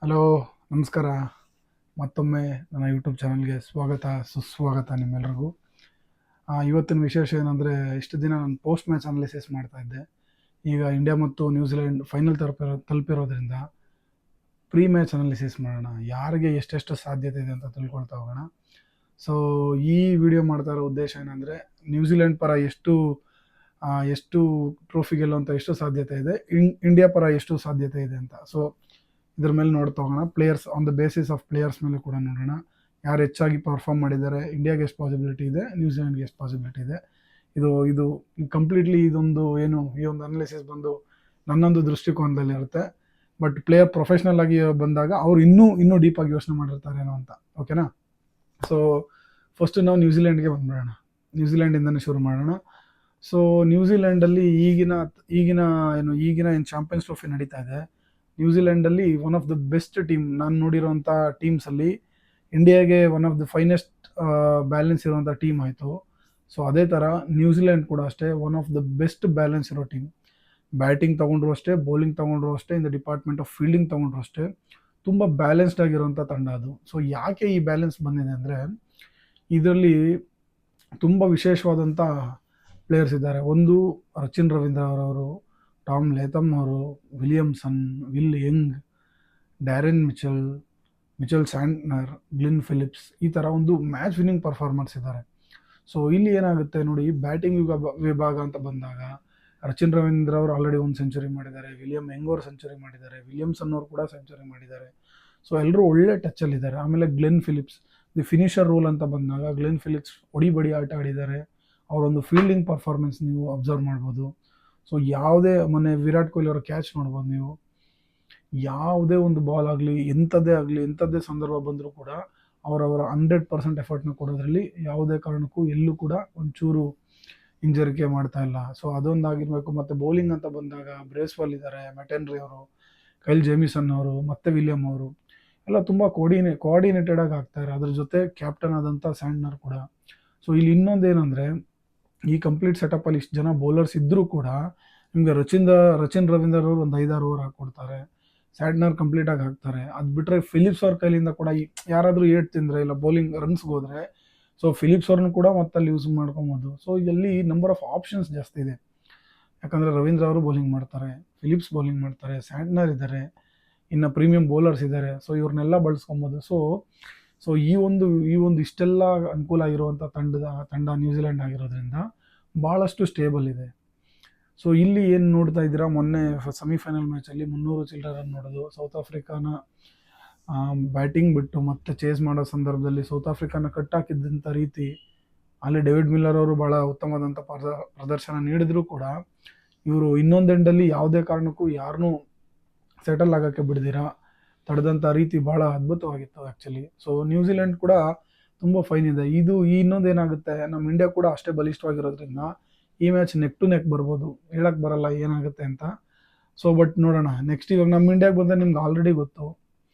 Hello, ನಮಸ್ಕಾರ. ಮತ್ತೊಮ್ಮೆ ನನ್ನ ಯೂಟ್ಯೂಬ್ ಚಾನಲ್ಗೆ ಸ್ವಾಗತ ಸುಸ್ವಾಗತ ನಿಮ್ಮೆಲ್ರಿಗೂ. ಇವತ್ತಿನ ವಿಶೇಷ ಏನಂದರೆ, ಇಷ್ಟು ದಿನ ನಾನು ಪೋಸ್ಟ್ ಮ್ಯಾಚ್ ಅನಾಲಿಸಿಸ್ ಮಾಡ್ತಾ ಇದ್ದೆ. ಈಗ ಇಂಡಿಯಾ ಮತ್ತು ನ್ಯೂಜಿಲೆಂಡ್ ಫೈನಲ್ ತಲುಪಿರೋದ್ರಿಂದ ಪ್ರೀ ಮ್ಯಾಚ್ ಅನಾಲಿಸಿಸ್ ಮಾಡೋಣ, ಯಾರಿಗೆ ಎಷ್ಟೆಷ್ಟು ಸಾಧ್ಯತೆ ಇದೆ ಅಂತ ತಿಳ್ಕೊಳ್ತಾ ಹೋಗೋಣ. ಸೊ ಈ ವಿಡಿಯೋ ಮಾಡ್ತಾ ಇರೋ ಉದ್ದೇಶ ಏನಂದರೆ, ನ್ಯೂಜಿಲೆಂಡ್ ಪರ ಎಷ್ಟು ಟ್ರೋಫಿ ಗೆಲ್ಲುವಂಥ ಎಷ್ಟು ಸಾಧ್ಯತೆ ಇದೆ, ಇಂಡಿಯಾ ಪರ ಎಷ್ಟು ಸಾಧ್ಯತೆ ಇದೆ ಅಂತ. ಸೊ ಇದ್ರ ಮೇಲೆ ನೋಡ್ತಾ ಹೋಗೋಣ. Players on the basis of players ಮೇಲೆ ಕೂಡ ನೋಡೋಣ. ಯಾರು ಹೆಚ್ಚಾಗಿ ಪರ್ಫಾರ್ಮ್ ಮಾಡಿದ್ದಾರೆ, ಇಂಡಿಯಾಗೆ ಎಷ್ಟು ಪಾಸಿಬಿಲಿಟಿ ಇದೆ, ನ್ಯೂಜಿಲೆಂಡ್ಗೆ ಎಷ್ಟು ಪಾಸಿಬಿಲಿಟಿ ಇದೆ. ಇದು ಕಂಪ್ಲೀಟ್ಲಿ ಈ ಒಂದು ಅನಾಲಿಸಿಸ್ ಬಂದು ನನ್ನೊಂದು ದೃಷ್ಟಿಕೋನದಲ್ಲಿ ಇರುತ್ತೆ. ಬಟ್ ಪ್ಲೇಯರ್ ಪ್ರೊಫೆಷ್ನಲ್ ಆಗಿ ಬಂದಾಗ ಅವ್ರು ಇನ್ನೂ ಡೀಪಾಗಿ ಯೋಚನೆ ಮಾಡಿರ್ತಾರೇನೋ ಅಂತ. ಓಕೆನಾ? ಸೊ ಫಸ್ಟ್ ನಾವು ನ್ಯೂಜಿಲೆಂಡ್ಗೆ ಬಂದ್ಬಿಡೋಣ. ನ್ಯೂಜಿಲೆಂಡಿಂದನೇ ಶುರು ಮಾಡೋಣ. ಸೊ ನ್ಯೂಜಿಲೆಂಡಲ್ಲಿ ಈಗಿನ ಏನು ಚಾಂಪಿಯನ್ಸ್ ಟ್ರೋಫಿ ನಡೀತಾ ಇದೆ, ನ್ಯೂಜಿಲೆಂಡಲ್ಲಿ one of the best team ನಾನು ನೋಡಿರೋಂಥ ಟೀಮ್ಸಲ್ಲಿ ಇಂಡಿಯಾಗೆ one of the finest balance ಇರುವಂಥ ಟೀಮ್ ಆಯಿತು. ಸೊ ಅದೇ ಥರ ನ್ಯೂಜಿಲೆಂಡ್ ಕೂಡ ಅಷ್ಟೇ one of the best balance ಇರೋ ಟೀಮ್. ಬ್ಯಾಟಿಂಗ್ ತೊಗೊಂಡ್ರು ಅಷ್ಟೇ, ಬೌಲಿಂಗ್ ತೊಗೊಂಡ್ರು ಅಷ್ಟೇ, in the department of fielding ತೊಗೊಂಡ್ರು ಅಷ್ಟೇ, ತುಂಬ ಬ್ಯಾಲೆನ್ಸ್ಡ್ ಆಗಿರುವಂಥ ತಂಡ ಅದು. ಸೊ ಯಾಕೆ ಈ ಬ್ಯಾಲೆನ್ಸ್ ಬಂದಿದೆ ಅಂದರೆ, ಇದರಲ್ಲಿ ತುಂಬ ವಿಶೇಷವಾದಂಥ ಪ್ಲೇಯರ್ಸ್ ಇದ್ದಾರೆ. ಒಂದು ರಚಿನ್ ರವೀಂದ್ರ ಅವರವರು, ಟಾಮ್ ಲೇಥಮ್ ಅವರು, Williamson, Will Young, Darren Mitchell Santner, Glenn Phillips, ಈ ಥರ ಒಂದು ಮ್ಯಾಚ್ ವಿನ್ನಿಂಗ್ ಪರ್ಫಾರ್ಮರ್ಸ್ ಇದ್ದಾರೆ. ಸೊ ಇಲ್ಲಿ ಏನಾಗುತ್ತೆ ನೋಡಿ, ಬ್ಯಾಟಿಂಗ್ ವಿಭಾಗ ಅಂತ ಬಂದಾಗ ರಚಿನ್ ರವೀಂದ್ರ ಅವರು ಆಲ್ರೆಡಿ ಒಂದು ಸೆಂಚುರಿ ಮಾಡಿದ್ದಾರೆ, ವಿಲಿಯಮ್ ಯಂಗ್ ಅವರು ಸೆಂಚುರಿ ಮಾಡಿದ್ದಾರೆ, ವಿಲಿಯಮ್ಸನ್ ಅವರು ಕೂಡ ಸೆಂಚುರಿ ಮಾಡಿದ್ದಾರೆ. ಸೊ ಎಲ್ಲರೂ ಒಳ್ಳೆ ಟಚ್ಚಲ್ಲಿದ್ದಾರೆ. ಆಮೇಲೆ Glenn Phillips, the finisher role ಅಂತ ಬಂದಾಗ ಗ್ಲೆನ್ ಫಿಲಿಪ್ಸ್ ಬಡಿ ಆಟ ಆಡಿದ್ದಾರೆ. ಅವರೊಂದು ಫೀಲ್ಡಿಂಗ್ ಪರ್ಫಾರ್ಮೆನ್ಸ್ ನೀವು ಅಬ್ಸರ್ವ್ ಮಾಡ್ಬೋದು. ಸೊ ಯಾವುದೇ ಮೊನ್ನೆ ವಿರಾಟ್ ಕೊಹ್ಲಿ ಅವರ ಕ್ಯಾಚ್ ನೋಡ್ಬೋದು ನೀವು, ಯಾವುದೇ ಒಂದು ಬಾಲ್ ಆಗಲಿ, ಎಂಥದ್ದೇ ಸಂದರ್ಭ ಬಂದರೂ ಕೂಡ ಅವರವರ 100% ಎಫರ್ಟ್ನ ಕೊಡೋದ್ರಲ್ಲಿ ಯಾವುದೇ ಕಾರಣಕ್ಕೂ ಎಲ್ಲೂ ಕೂಡ ಒಂಚೂರು ಹಿಂಜರಿಕೆ ಮಾಡ್ತಾ ಇಲ್ಲ. ಸೊ ಅದೊಂದಾಗಿರಬೇಕು. ಮತ್ತು ಬೌಲಿಂಗ್ ಅಂತ ಬಂದಾಗ ಬ್ರೇಸ್ವಾಲ್ ಇದ್ದಾರೆ, ಮೆಟೆನ್ರಿ ಅವರು, ಕೈಲ್ ಜೇಮಿಸನ್ ಅವರು, ಮತ್ತು ವಿಲಿಯಮ್ ಅವರು ಎಲ್ಲ ತುಂಬ ಕೋಆರ್ಡಿನೇಟೆಡ್ ಆಗಿ ಆಗ್ತಾರೆ. ಅದ್ರ ಜೊತೆ ಕ್ಯಾಪ್ಟನ್ ಆದಂಥ ಸ್ಯಾಂಟ್ನರ್ ಕೂಡ. ಸೊ ಇಲ್ಲಿ ಇನ್ನೊಂದೇನೆಂದರೆ, ಈ ಕಂಪ್ಲೀಟ್ ಸೆಟಪ್ಪಲ್ಲಿ ಇಷ್ಟು ಜನ ಬೌಲರ್ಸ್ ಇದ್ದರೂ ಕೂಡ ನಿಮಗೆ ರಚಿನ್ ರವೀಂದ್ರ ಅವರು ಒಂದು 5-6 ಓವರ್ ಹಾಕ್ಕೊಡ್ತಾರೆ, ಸ್ಯಾಂಟ್ನರ್ ಕಂಪ್ಲೀಟಾಗಿ ಹಾಕ್ತಾರೆ. ಅದು ಬಿಟ್ಟರೆ ಫಿಲಿಪ್ಸ್ ಅವ್ರ ಕೈಲಿಂದ ಕೂಡ ಯಾರಾದರೂ ಏಟ್ ತಿಂದರೆ ಇಲ್ಲ ಬೌಲಿಂಗ್ ರನ್ಸ್ಗೆ ಹೋದರೆ, ಸೊ ಫಿಲಿಪ್ಸ್ ಅವ್ರನ್ನ ಕೂಡ ಮತ್ತಲ್ಲಿ ಯೂಸ್ ಮಾಡ್ಕೊಬೋದು. ಸೊ ಇಲ್ಲಿ ನಂಬರ್ ಆಫ್ ಆಪ್ಷನ್ಸ್ ಜಾಸ್ತಿ ಇದೆ. ಯಾಕಂದರೆ ರವೀಂದ್ರ ಅವರು ಬೌಲಿಂಗ್ ಮಾಡ್ತಾರೆ, ಫಿಲಿಪ್ಸ್ ಬೌಲಿಂಗ್ ಮಾಡ್ತಾರೆ, ಸ್ಯಾಂಟ್ನರ್ ಇದ್ದಾರೆ, ಇನ್ನು ಪ್ರೀಮಿಯಂ ಬೌಲರ್ಸ್ ಇದ್ದಾರೆ. ಸೊ ಇವ್ರನ್ನೆಲ್ಲ ಬಳಸ್ಕೊಬೋದು. ಸೊ ಈ ಒಂದು ಇಷ್ಟೆಲ್ಲ ಅನುಕೂಲ ಆಗಿರುವಂಥ ತಂಡ ನ್ಯೂಜಿಲೆಂಡ್ ಆಗಿರೋದ್ರಿಂದ ಭಾಳಷ್ಟು ಸ್ಟೇಬಲ್ ಇದೆ. ಸೊ ಇಲ್ಲಿ ಏನು ನೋಡ್ತಾ ಇದ್ದೀರಾ, ಮೊನ್ನೆ ಸೆಮಿಫೈನಲ್ ಮ್ಯಾಚಲ್ಲಿ 300 ಚಿಲ್ಲರೆ ರನ್ ನೋಡೋದು, ಸೌತ್ ಆಫ್ರಿಕಾನ ಬ್ಯಾಟಿಂಗ್ ಬಿಟ್ಟು ಮತ್ತೆ ಚೇಸ್ ಮಾಡೋ ಸಂದರ್ಭದಲ್ಲಿ ಸೌತ್ ಆಫ್ರಿಕಾನ ಕಟ್ಟಾಕಿದ್ದಂಥ ರೀತಿ, ಅಲ್ಲಿ ಡೇವಿಡ್ ಮಿಲ್ಲರ್ ಅವರು ಭಾಳ ಉತ್ತಮವಾದಂಥ ಪ್ರದರ್ಶನ ನೀಡಿದರೂ ಕೂಡ ಇವರು ಇನ್ನೊಂದು ಎಂಡಲ್ಲಿ ಯಾವುದೇ ಕಾರಣಕ್ಕೂ ಯಾರನ್ನೂ ಸೆಟಲ್ ಆಗೋಕ್ಕೆ ಬಿಡ್ದಿರಾ ತಡೆದಂಥ ರೀತಿ ಭಾಳ ಅದ್ಭುತವಾಗಿತ್ತು ಆ್ಯಕ್ಚುಲಿ. ಸೊ ನ್ಯೂಜಿಲೆಂಡ್ ಕೂಡ ತುಂಬ ಫೈನ್ ಇದೆ. ಇನ್ನೊಂದು ಏನಾಗುತ್ತೆ, ನಮ್ಮ ಇಂಡಿಯಾ ಕೂಡ ಅಷ್ಟೇ ಬಲಿಷ್ಠವಾಗಿರೋದ್ರಿಂದ ಈ ಮ್ಯಾಚ್ ನೆಕ್ ಟು ನೆಕ್ ಬರ್ಬೋದು, ಹೇಳಕ್ಕೆ ಬರಲ್ಲ ಏನಾಗುತ್ತೆ ಅಂತ. ಸೊ ಬಟ್ ನೋಡೋಣ ನೆಕ್ಸ್ಟ್. ಇವಾಗ ನಮ್ಮ ಇಂಡಿಯಾಗೆ ಬಂದರೆ ನಿಮ್ಗೆ ಆಲ್ರೆಡಿ ಗೊತ್ತು,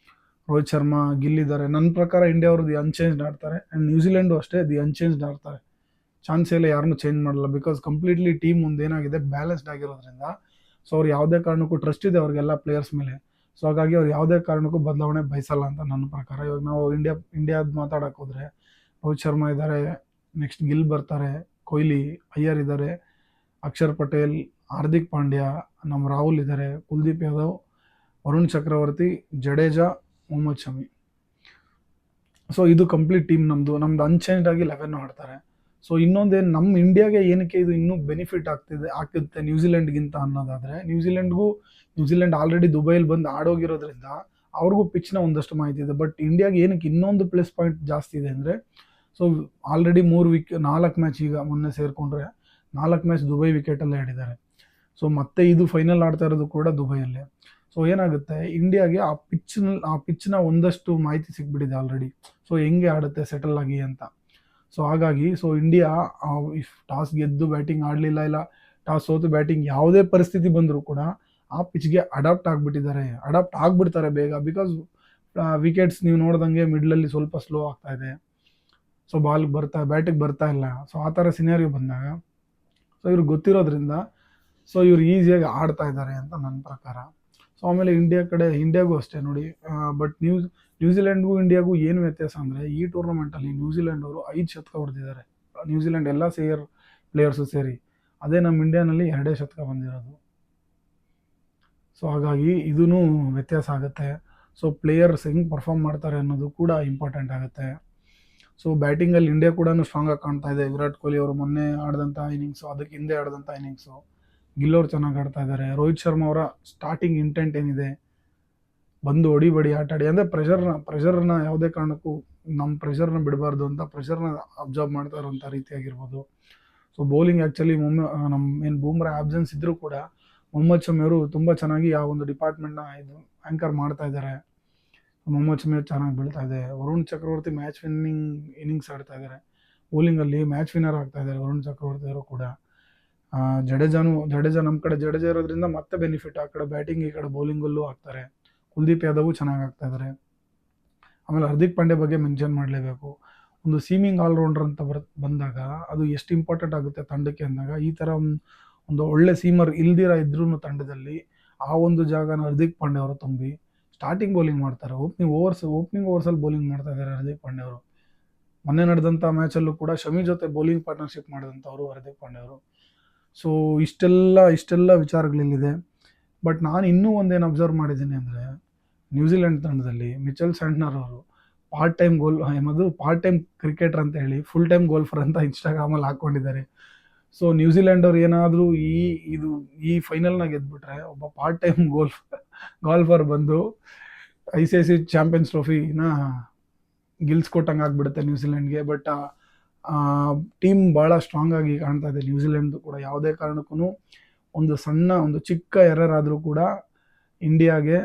ರೋಹಿತ್ ಶರ್ಮಾ, ಗಿಲ್ ಇದ್ದಾರೆ. ನನ್ನ ಪ್ರಕಾರ ಇಂಡಿಯಾ ಅವರು ದಿ ಅನ್ಚೇಂಜ್ಡ್ ಆಡ್ತಾರೆ, ಆ್ಯಂಡ್ ನ್ಯೂಜಿಲೆಂಡು ಅಷ್ಟೇ ದಿ ಅನ್ಚೇಂಜ್ಡ್ ಆಡ್ತಾರೆ. ಚಾನ್ಸೇ ಇಲ್ಲ ಯಾರನ್ನೂ ಚೇಂಜ್ ಮಾಡಲ್ಲ. ಬಿಕಾಸ್ ಕಂಪ್ಲೀಟ್ಲಿ ಟೀಮ್ ಮುಂದೇನಾಗಿದೆ, ಬ್ಯಾಲೆನ್ಸ್ಡ್ ಆಗಿರೋದ್ರಿಂದ. ಸೊ ಅವ್ರು ಯಾವುದೇ ಕಾರಣಕ್ಕೂ ಟ್ರಸ್ಟ್ ಇದೆ ಅವ್ರಿಗೆಲ್ಲ ಪ್ಲೇಯರ್ಸ್ ಮೇಲೆ. ಸೊ ಹಾಗಾಗಿ ಅವ್ರು ಯಾವುದೇ ಕಾರಣಕ್ಕೂ ಬದಲಾವಣೆ ಬಯಸಲ್ಲ ಅಂತ ನನ್ನ ಪ್ರಕಾರ. ಇವಾಗ ನಾವು ಇಂಡಿಯಾದ ಮಾತಾಡೋಕೆ ಹೋದರೆ ರೋಹಿತ್ ಶರ್ಮಾ ಇದ್ದಾರೆ, ನೆಕ್ಸ್ಟ್ ಗಿಲ್ ಬರ್ತಾರೆ, ಕೊಹ್ಲಿ, ಅಯ್ಯರ್ ಇದ್ದಾರೆ, ಅಕ್ಷರ್ ಪಟೇಲ್, ಹಾರ್ದಿಕ್ ಪಾಂಡ್ಯ, ನಮ್ಮ ರಾಹುಲ್ ಇದ್ದಾರೆ, ಕುಲ್ದೀಪ್ ಯಾದವ್, ವರುಣ್ ಚಕ್ರವರ್ತಿ, ಜಡೇಜಾ, ಮೊಹಮ್ಮದ್ ಶಮಿ. ಸೊ ಇದು ಕಂಪ್ಲೀಟ್ ಟೀಮ್ ನಮ್ಮದು ಅನ್ಚೇಂಜ್ಡ್ ಆಗಿ 11 ಆಡ್ತಾರೆ. ಸೊ ಇನ್ನೊಂದೇನು, ನಮ್ಮ ಇಂಡಿಯಾಗೆ ಏನಕ್ಕೆ ಇದು ಇನ್ನೂ ಬೆನಿಫಿಟ್ ಆಗ್ತಿರುತ್ತೆ ನ್ಯೂಜಿಲೆಂಡ್ಗಿಂತ ಅನ್ನೋದಾದರೆ, ನ್ಯೂಜಿಲೆಂಡ್ ಆಲ್ರೆಡಿ ದುಬೈಲಿ ಬಂದು ಆಡೋಗಿರೋದ್ರಿಂದ ಅವ್ರಿಗೂ ಪಿಚ್ನ ಒಂದಷ್ಟು ಮಾಹಿತಿ ಇದೆ. ಬಟ್ ಇಂಡಿಯಾಗೆ ಏನಕ್ಕೆ ಇನ್ನೊಂದು ಪ್ಲಸ್ ಪಾಯಿಂಟ್ ಜಾಸ್ತಿ ಇದೆ ಅಂದರೆ, ಸೊ ಆಲ್ರೆಡಿ 4 ಮ್ಯಾಚ್ ಈಗ ಮೊನ್ನೆ ಸೇರಿಕೊಂಡ್ರೆ 4 ಮ್ಯಾಚ್ ದುಬೈ ವಿಕೆಟಲ್ಲೇ ಆಡಿದ್ದಾರೆ. ಸೊ ಮತ್ತೆ ಇದು ಫೈನಲ್ ಆಡ್ತಾ ಇರೋದು ಕೂಡ ದುಬೈಯಲ್ಲೇ. ಸೊ ಏನಾಗುತ್ತೆ, ಇಂಡಿಯಾಗೆ ಆ ಪಿಚ್ನ ಒಂದಷ್ಟು ಮಾಹಿತಿ ಸಿಕ್ಬಿಟ್ಟಿದೆ ಆಲ್ರೆಡಿ. ಸೊ ಹೆಂಗೆ ಆಡುತ್ತೆ ಸೆಟಲ್ ಆಗಿ ಅಂತ. ಸೊ ಹಾಗಾಗಿ ಇಂಡಿಯಾ ಟಾಸ್ ಗೆದ್ದು ಬ್ಯಾಟಿಂಗ್ ಆಡಲಿಲ್ಲ, ಇಲ್ಲ ಟಾಸ್ ಸೋತು ಬ್ಯಾಟಿಂಗ್, ಯಾವುದೇ ಪರಿಸ್ಥಿತಿ ಬಂದರೂ ಕೂಡ ಆ ಪಿಚ್ಗೆ ಅಡಾಪ್ಟ್ ಆಗ್ಬಿಡ್ತಾರೆ ಬೇಗ. ಬಿಕಾಸ್ ವಿಕೆಟ್ಸ್ ನೀವು ನೋಡ್ದಂಗೆ ಮಿಡ್ಲಲ್ಲಿ ಸ್ವಲ್ಪ ಸ್ಲೋ ಆಗ್ತಾ ಇದೆ. ಸೊ ಬ್ಯಾಟಿಗೆ ಬರ್ತಾ ಇಲ್ಲ. ಸೊ ಆ ಥರ ಸಿನಾರಿಯೋ ಬಂದಾಗ ಸೊ ಇವ್ರಿಗೆ ಗೊತ್ತಿರೋದ್ರಿಂದ ಸೊ ಇವ್ರು ಈಸಿಯಾಗಿ ಆಡ್ತಾ ಇದ್ದಾರೆ ಅಂತ ನನ್ನ ಪ್ರಕಾರ. ಸೊ ಸೊ ಆಮೇಲೆ ಇಂಡಿಯಾಗೂ ಅಷ್ಟೇ ನೋಡಿ. ಬಟ್ ನ್ಯೂಜಿಲೆಂಡ್ಗೂ ಇಂಡಿಯಾಗೂ ಏನು ವ್ಯತ್ಯಾಸ ಅಂದರೆ, ಈ ಟೂರ್ನಮೆಂಟಲ್ಲಿ ನ್ಯೂಜಿಲೆಂಡ್ ಅವರು 5 ಶತಕ ಹೊಡೆದಿದ್ದಾರೆ. ನ್ಯೂಜಿಲೆಂಡ್ ಎಲ್ಲ ಪ್ಲೇಯರ್ಸು ಸೇರಿ. ಅದೇ ನಮ್ಮ ಇಂಡಿಯಾನಲ್ಲಿ 2 ಶತಕ ಬಂದಿರೋದು. ಸೊ ಹಾಗಾಗಿ ಇದೂ ವ್ಯತ್ಯಾಸ ಆಗುತ್ತೆ. ಸೊ ಪ್ಲೇಯರ್ಸ್ ಹೆಂಗೆ ಪರ್ಫಾರ್ಮ್ ಮಾಡ್ತಾರೆ ಅನ್ನೋದು ಕೂಡ ಇಂಪಾರ್ಟೆಂಟ್ ಆಗುತ್ತೆ. ಸೊ ಬ್ಯಾಟಿಂಗಲ್ಲಿ ಇಂಡಿಯಾ ಕೂಡ ಸ್ಟ್ರಾಂಗ್ ಆಗಿ ಕಾಣ್ತಾ ಇದೆ. ವಿರಾಟ್ ಕೊಹ್ಲಿ ಅವರು ಮೊನ್ನೆ ಆಡಿದಂಥ ಇನ್ನಿಂಗ್ಸು, ಅದಕ್ಕೆ ಹಿಂದೆ ಆಡಿದಂಥ ಇನ್ನಿಂಗ್ಸು, ಗಿಲ್ಲೋರು ಚೆನ್ನಾಗಿ ಆಡ್ತಾ ಇದ್ದಾರೆ. ರೋಹಿತ್ ಶರ್ಮಾ ಅವರ ಸ್ಟಾರ್ಟಿಂಗ್ ಇಂಟೆಂಟ್ ಏನಿದೆ, ಬಂದು ಹೊಡಿಬಡಿ ಆಟಾಡಿ, ಅಂದರೆ ಪ್ರೆಷರ್ನ ಯಾವುದೇ ಕಾರಣಕ್ಕೂ ನಮ್ಮ ಪ್ರೆಷರ್ನ ಬಿಡಬಾರ್ದು ಅಂತ ಪ್ರೆಷರ್ನ ಅಬ್ಸರ್ವ್ ಮಾಡ್ತಾ ಇರೋಂಥ ರೀತಿಯಾಗಿರ್ಬೋದು. ಸೊ ಬೌಲಿಂಗ್ ಆ್ಯಕ್ಚುಲಿ ನಮ್ಮ ಏನು ಬೂಮ್ರಾ ಆಬ್ಸೆನ್ಸ್ ಇದ್ದರೂ ಕೂಡ ಮೊಹಮ್ಮದ್ ಶಮಿ ಅವರು ತುಂಬ ಚೆನ್ನಾಗಿ ಆ ಒಂದು ಡಿಪಾರ್ಟ್ಮೆಂಟ್ನ ಆ್ಯಂಕರ್ ಮಾಡ್ತಾ ಇದ್ದಾರೆ. ಮೊಹಮ್ಮದ್ ಶಮಿ ಚೆನ್ನಾಗಿ ಬೀಳ್ತಾ ಇದೆ. ವರುಣ್ ಚಕ್ರವರ್ತಿ ಮ್ಯಾಚ್ ವಿನ್ನಿಂಗ್ ಇನ್ನಿಂಗ್ಸ್ ಆಡ್ತಾ ಇದ್ದಾರೆ. ಬೌಲಿಂಗಲ್ಲಿ ಮ್ಯಾಚ್ ವಿನ್ನರ್ ಆಗ್ತಾ ಇದ್ದಾರೆ ವರುಣ್ ಚಕ್ರವರ್ತಿ ಅವರು ಕೂಡ. ಜಡೇಜಾ ನಮ್ಮ ಕಡೆ ಜಡೇಜಾ ಇರೋದ್ರಿಂದ ಮತ್ತೆ ಬೆನಿಫಿಟ್. ಆ ಕಡೆ ಬ್ಯಾಟಿಂಗ್, ಈ ಕಡೆ ಬೌಲಿಂಗಲ್ಲೂ ಆಗ್ತಾರೆ. ಕುಲ್ದೀಪ್ ಯಾದವ್ ಚೆನ್ನಾಗಿ ಆಗ್ತಾ ಇದ್ದಾರೆ. ಆಮೇಲೆ ಹಾರ್ದಿಕ್ ಪಾಂಡ್ಯ ಬಗ್ಗೆ ಮೆನ್ಷನ್ ಮಾಡಲೇಬೇಕು. ಒಂದು ಸೀಮಿಂಗ್ ಆಲ್ರೌಂಡರ್ ಅಂತ ಬಂದಾಗ ಅದು ಎಷ್ಟು ಇಂಪಾರ್ಟೆಂಟ್ ಆಗುತ್ತೆ ತಂಡಕ್ಕೆ ಅಂದಾಗ, ಈ ಥರ ಒಂದು ಒಳ್ಳೆ ಸೀಮರ್ ಇಲ್ದಿರ ಇದ್ರೂ ತಂಡದಲ್ಲಿ ಆ ಒಂದು ಜಾಗನ ಹಾರ್ದಿಕ್ ಪಾಂಡ್ಯ ಅವರು ತುಂಬಿ ಸ್ಟಾರ್ಟಿಂಗ್ ಬೌಲಿಂಗ್ ಮಾಡ್ತಾರೆ. ಓಪನಿಂಗ್ ಓವರ್ಸಲ್ಲಿ ಬೌಲಿಂಗ್ ಮಾಡ್ತಾ ಇದ್ದಾರೆ ಹಾರ್ದಿಕ್ ಪಾಂಡ್ಯ ಅವರು. ಮೊನ್ನೆ ನಡೆದಂಥ ಮ್ಯಾಚಲ್ಲೂ ಕೂಡ ಶಮಿ ಜೊತೆ ಬೌಲಿಂಗ್ ಪಾರ್ಟ್ನರ್ಶಿಪ್ ಮಾಡಿದಂಥವ್ರು ಹಾರ್ದಿಕ್ ಪಾಂಡ್ಯ ಅವರು. ಸೊ ಇಷ್ಟೆಲ್ಲ ವಿಚಾರಗಳಿಲ್ಲಿದೆ. ಬಟ್ ನಾನು ಇನ್ನೂ ಒಂದೇನು ಅಬ್ಸರ್ವ್ ಮಾಡಿದ್ದೀನಿ ಅಂದರೆ, ನ್ಯೂಜಿಲೆಂಡ್ ತಂಡದಲ್ಲಿ ಮಿಚೆಲ್ ಸ್ಯಾಂಟ್ನರ್ ಅವರು ಪಾರ್ಟ್ ಟೈಮ್ ಕ್ರಿಕೆಟರ್ ಅಂತ ಹೇಳಿ ಫುಲ್ ಟೈಮ್ ಗೋಲ್ಫರ್ ಅಂತ ಇನ್ಸ್ಟಾಗ್ರಾಮಲ್ಲಿ ಹಾಕ್ಕೊಂಡಿದ್ದಾರೆ. ಸೊ ನ್ಯೂಜಿಲೆಂಡ್ ಅವ್ರು ಏನಾದರೂ ಈ ಫೈನಲ್ನ ಗೆದ್ಬಿಟ್ರೆ, ಒಬ್ಬ ಪಾರ್ಟ್ ಟೈಮ್ ಗಾಲ್ಫರ್ ಬಂದು ICC ಚಾಂಪಿಯನ್ಸ್ ಟ್ರೋಫಿನ ಗೆಲ್ಸ್ಕೊಟ್ಟಂಗೆ ಆಗ್ಬಿಡುತ್ತೆ ನ್ಯೂಜಿಲೆಂಡ್ಗೆ. ಬಟ್ ಟೀಮ್ ಭಾಳ ಸ್ಟ್ರಾಂಗ್ ಆಗಿ ಕಾಣ್ತಾ ಇದೆ ನ್ಯೂಜಿಲೆಂಡ್ ಕೂಡ. ಯಾವುದೇ ಕಾರಣಕ್ಕೂ ಒಂದು ಚಿಕ್ಕ ಎರರ್ ಆದರೂ ಕೂಡ ಇಂಡಿಯಾಗೆ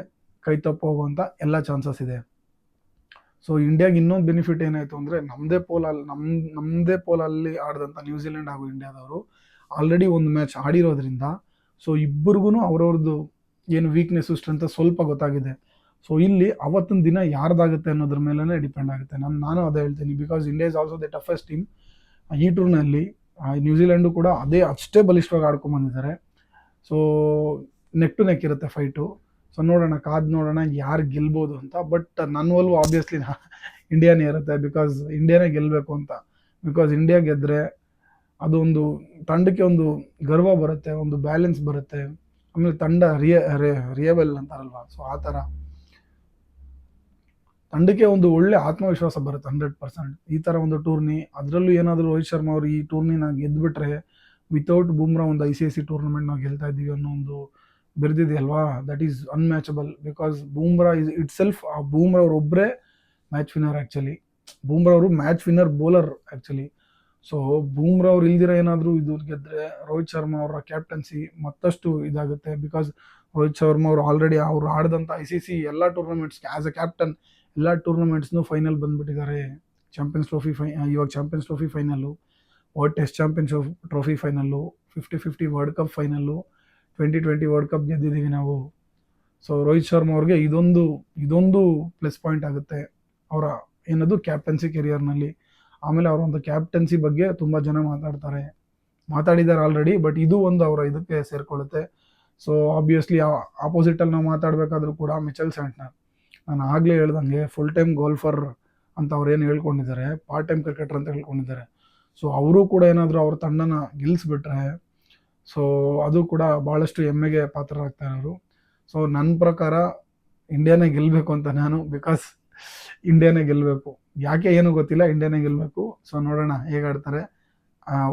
ಕೈ ತಪ್ಪು ಹೋಗುವಂಥ ಎಲ್ಲ ಚಾನ್ಸಸ್ ಇದೆ. ಸೊ ಇಂಡಿಯಾಗೆ ಇನ್ನೊಂದು ಬೆನಿಫಿಟ್ ಏನಾಯಿತು ಅಂದರೆ, ನಮ್ಮದೇ ಪೋಲಲ್ಲಿ ಆಡಿದಂಥ ನ್ಯೂಜಿಲೆಂಡ್ ಹಾಗೂ ಇಂಡಿಯಾದವರು ಆಲ್ರೆಡಿ ಒಂದು ಮ್ಯಾಚ್ ಆಡಿರೋದ್ರಿಂದ, ಸೊ ಇಬ್ಬರಿಗೂ ಅವ್ರವ್ರದ್ದು ಏನು ವೀಕ್ನೆಸ್ಸು ಸ್ಟ್ರೆಂತ್ ಸ್ವಲ್ಪ ಗೊತ್ತಾಗಿದೆ. ಸೊ ಇಲ್ಲಿ ಅವತ್ತಿನ ದಿನ ಯಾರ್ದಾಗುತ್ತೆ ಅನ್ನೋದ್ರ ಮೇಲೇ ಡಿಪೆಂಡ್ ಆಗುತ್ತೆ. ನಾನು ಅದೇ ಹೇಳ್ತೀನಿ. Because India is also the toughest team. ಈ ಟೂರ್ನಲ್ಲಿ ನ್ಯೂಜಿಲೆಂಡು ಕೂಡ ಅಷ್ಟೇ ಬಲಿಷ್ಠವಾಗಿ ಆಡ್ಕೊಂಬಂದಿದ್ದಾರೆ. ಸೊ ನೆಕ್ ಟು ನೆಕ್ ಇರುತ್ತೆ ಫೈಟು. ಸೊ ಕಾದು ನೋಡೋಣ ಯಾರು ಗೆಲ್ಬೋದು ಅಂತ. ಬಟ್ ನನ್ನ ಒಲವು ಆಬ್ವಿಯಸ್ಲಿ ಇಂಡಿಯಾನೇ ಇರುತ್ತೆ. ಬಿಕಾಸ್ ಇಂಡಿಯಾನೇ ಗೆಲ್ಲಬೇಕು ಅಂತ. ಬಿಕಾಸ್ ಇಂಡಿಯಾ ಗೆದ್ದರೆ ಅದು ಒಂದು ತಂಡಕ್ಕೆ ಒಂದು ಗರ್ವ ಬರುತ್ತೆ, ಒಂದು ಬ್ಯಾಲೆನ್ಸ್ ಬರುತ್ತೆ. ಆಮೇಲೆ ತಂಡ ರಿಯಬಲ್ ಅಂತಾರಲ್ವ, ಸೊ ಆ ಥರ ತಂಡಕ್ಕೆ ಒಂದು ಒಳ್ಳೆ ಆತ್ಮವಿಶ್ವಾಸ ಬರುತ್ತೆ 100%. ಈ ಥರ ಒಂದು ಟೂರ್ನಿ, ಅದರಲ್ಲೂ ಏನಾದರೂ ರೋಹಿತ್ ಶರ್ಮಾ ಅವರು ಈ ಟೂರ್ನಿನ ಗೆದ್ದುಬಿಟ್ರೆ, ವಿತೌಟ್ ಬೂಮ್ರಾ ಒಂದು ICC ಟೂರ್ನಮೆಂಟ್ ನಾವು ಗೆಲ್ತಾ ಇದ್ದೀವಿ ಅನ್ನೋ ಒಂದು ಬೆರೆದಿದೆಯಲ್ವಾ, that is unmatchable. Because Bumrah Bumrah ಅವರು ಒಬ್ಬರೇ ಮ್ಯಾಚ್ ವಿನ್ನರ್ ಆ್ಯಕ್ಚುಲಿ. ಬೂಮ್ರಾ ಅವರು match winner bowler actually. So Bumrah ಅವ್ರು ಇಲ್ದಿರ ಏನಾದರೂ ಇದು ಗೆದ್ದರೆ ರೋಹಿತ್ ಶರ್ಮಾ ಅವರ ಕ್ಯಾಪ್ಟನ್ಸಿ ಮತ್ತಷ್ಟು ಇದಾಗುತ್ತೆ. ಬಿಕಾಸ್ ರೋಹಿತ್ ಶರ್ಮಾ ಅವರು ಆಲ್ರೆಡಿ ಅವರು ಆಡಿದಂಥ ICC ಎಲ್ಲ ಟೂರ್ನಮೆಂಟ್ಸ್ಗೆ ಆ್ಯಸ್ ಎ ಕ್ಯಾಪ್ಟನ್ ಎಲ್ಲ ಟೂರ್ನಮೆಂಟ್ಸ್ನೂ ಫೈನಲ್ ಬಂದುಬಿಟ್ಟಿದ್ದಾರೆ. ಇವಾಗ champions trophy final, world test champions trophy final, 50-50 world cup final, 2020 world cup ಗೆದ್ದಿದ್ದೀವಿ ನಾವು. ಸೊ ರೋಹಿತ್ ಶರ್ಮಾ ಅವ್ರಿಗೆ ಇದೊಂದು ಪ್ಲಸ್ ಪಾಯಿಂಟ್ ಆಗುತ್ತೆ ಅವರ ಕ್ಯಾಪ್ಟನ್ಸಿ ಕೆರಿಯರ್ನಲ್ಲಿ. ಆಮೇಲೆ ಅವರ ಒಂದು ಕ್ಯಾಪ್ಟನ್ಸಿ ಬಗ್ಗೆ ತುಂಬ ಜನ ಮಾತಾಡಿದ್ದಾರೆ ಆಲ್ರೆಡಿ. ಬಟ್ ಇದು ಒಂದು ಅವರ ಇದಕ್ಕೆ ಸೇರಿಕೊಳ್ಳುತ್ತೆ. ಸೊ ಆಬ್ವಿಯಸ್ಲಿ ಆಪೋಸಿಟಲ್ಲಿ ನಾವು ಮಾತಾಡಬೇಕಾದ್ರೂ ಕೂಡ ಮಿಚೆಲ್ ಸ್ಯಾಂಟ್ನರ್, ನಾನು ಆಗಲೇ ಹೇಳ್ದಂಗೆ ಫುಲ್ ಟೈಮ್ ಗೋಲ್ಫರ್ ಅಂತ ಅವ್ರೇನು ಹೇಳ್ಕೊಂಡಿದ್ದಾರೆ, ಪಾರ್ಟ್ ಟೈಮ್ ಕ್ರಿಕೆಟರ್ ಅಂತ ಹೇಳ್ಕೊಂಡಿದ್ದಾರೆ. ಸೊ ಅವರು ಕೂಡ ಏನಾದರೂ ಅವ್ರ ತಂಡನ ಗೆಲ್ಲಿಸ್ಬಿಟ್ರೆ, ಸೊ ಅದು ಕೂಡ ಭಾಳಷ್ಟು ಹೆಮ್ಮೆಗೆ ಪಾತ್ರರಾಗ್ತಾ ಇರೋರು. ಸೊ ನನ್ನ ಪ್ರಕಾರ ಇಂಡಿಯಾನೇ ಗೆಲ್ಲಬೇಕು ಅಂತ ಬಿಕಾಸ್ ಇಂಡಿಯಾನೇ ಗೆಲ್ಲಬೇಕು. ಯಾಕೆ ಏನೂ ಗೊತ್ತಿಲ್ಲ, ಇಂಡಿಯಾನೇ ಗೆಲ್ಲಬೇಕು. ಸೊ ನೋಡೋಣ ಹೇಗೆ ಆಡ್ತಾರೆ.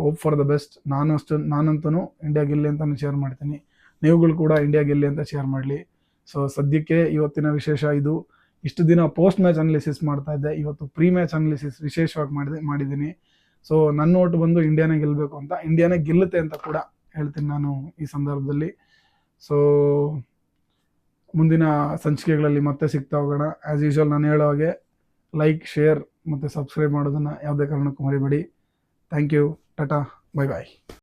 Hope for the best. ನಾನಂತೂ ಇಂಡಿಯಾ ಗೆಲ್ಲಿ ಅಂತಲೂ ಶೇರ್ ಮಾಡ್ತೀನಿ. ನೀವುಗಳು ಕೂಡ ಇಂಡಿಯಾ ಗೆಲ್ಲಿ ಅಂತ ಶೇರ್ ಮಾಡಲಿ. ಸೊ ಸದ್ಯಕ್ಕೆ ಇವತ್ತಿನ ವಿಶೇಷ ಇದು. ಇಷ್ಟು ದಿನ ಪೋಸ್ಟ್ ಮ್ಯಾಚ್ ಅನಾಲಿಸಿಸ್ ಮಾಡ್ತಾ ಇದ್ದೆ, ಇವತ್ತು ಪ್ರೀ ಮ್ಯಾಚ್ ಅನಾಲಿಸಿಸ್ ವಿಶೇಷವಾಗಿ ಮಾಡಿದ್ದೀನಿ. ಸೊ ನನ್ನ ಓಟ್ ಬಂದು ಇಂಡಿಯಾನೇ ಗೆಲ್ಲಬೇಕು ಅಂತ, ಇಂಡಿಯಾನೇ ಗೆಲ್ಲುತ್ತೆ ಅಂತ ಕೂಡ ಹೇಳ್ತೀನಿ ನಾನು ಈ ಸಂದರ್ಭದಲ್ಲಿ. ಸೊ ಮುಂದಿನ ಸಂಚಿಕೆಗಳಲ್ಲಿ ಮತ್ತೆ ಸಿಗ್ತಾ ಹೋಗೋಣ. ಆ್ಯಸ್ ಯೂಶುವಲ್ ನಾನು ಹೇಳೋ ಹಾಗೆ ಲೈಕ್, ಶೇರ್ ಮತ್ತು ಸಬ್ಸ್ಕ್ರೈಬ್ ಮಾಡೋದನ್ನು ಯಾವುದೇ ಕಾರಣಕ್ಕೂ ಮರಿಬೇಡಿ. Thank you. Tata, bye bye.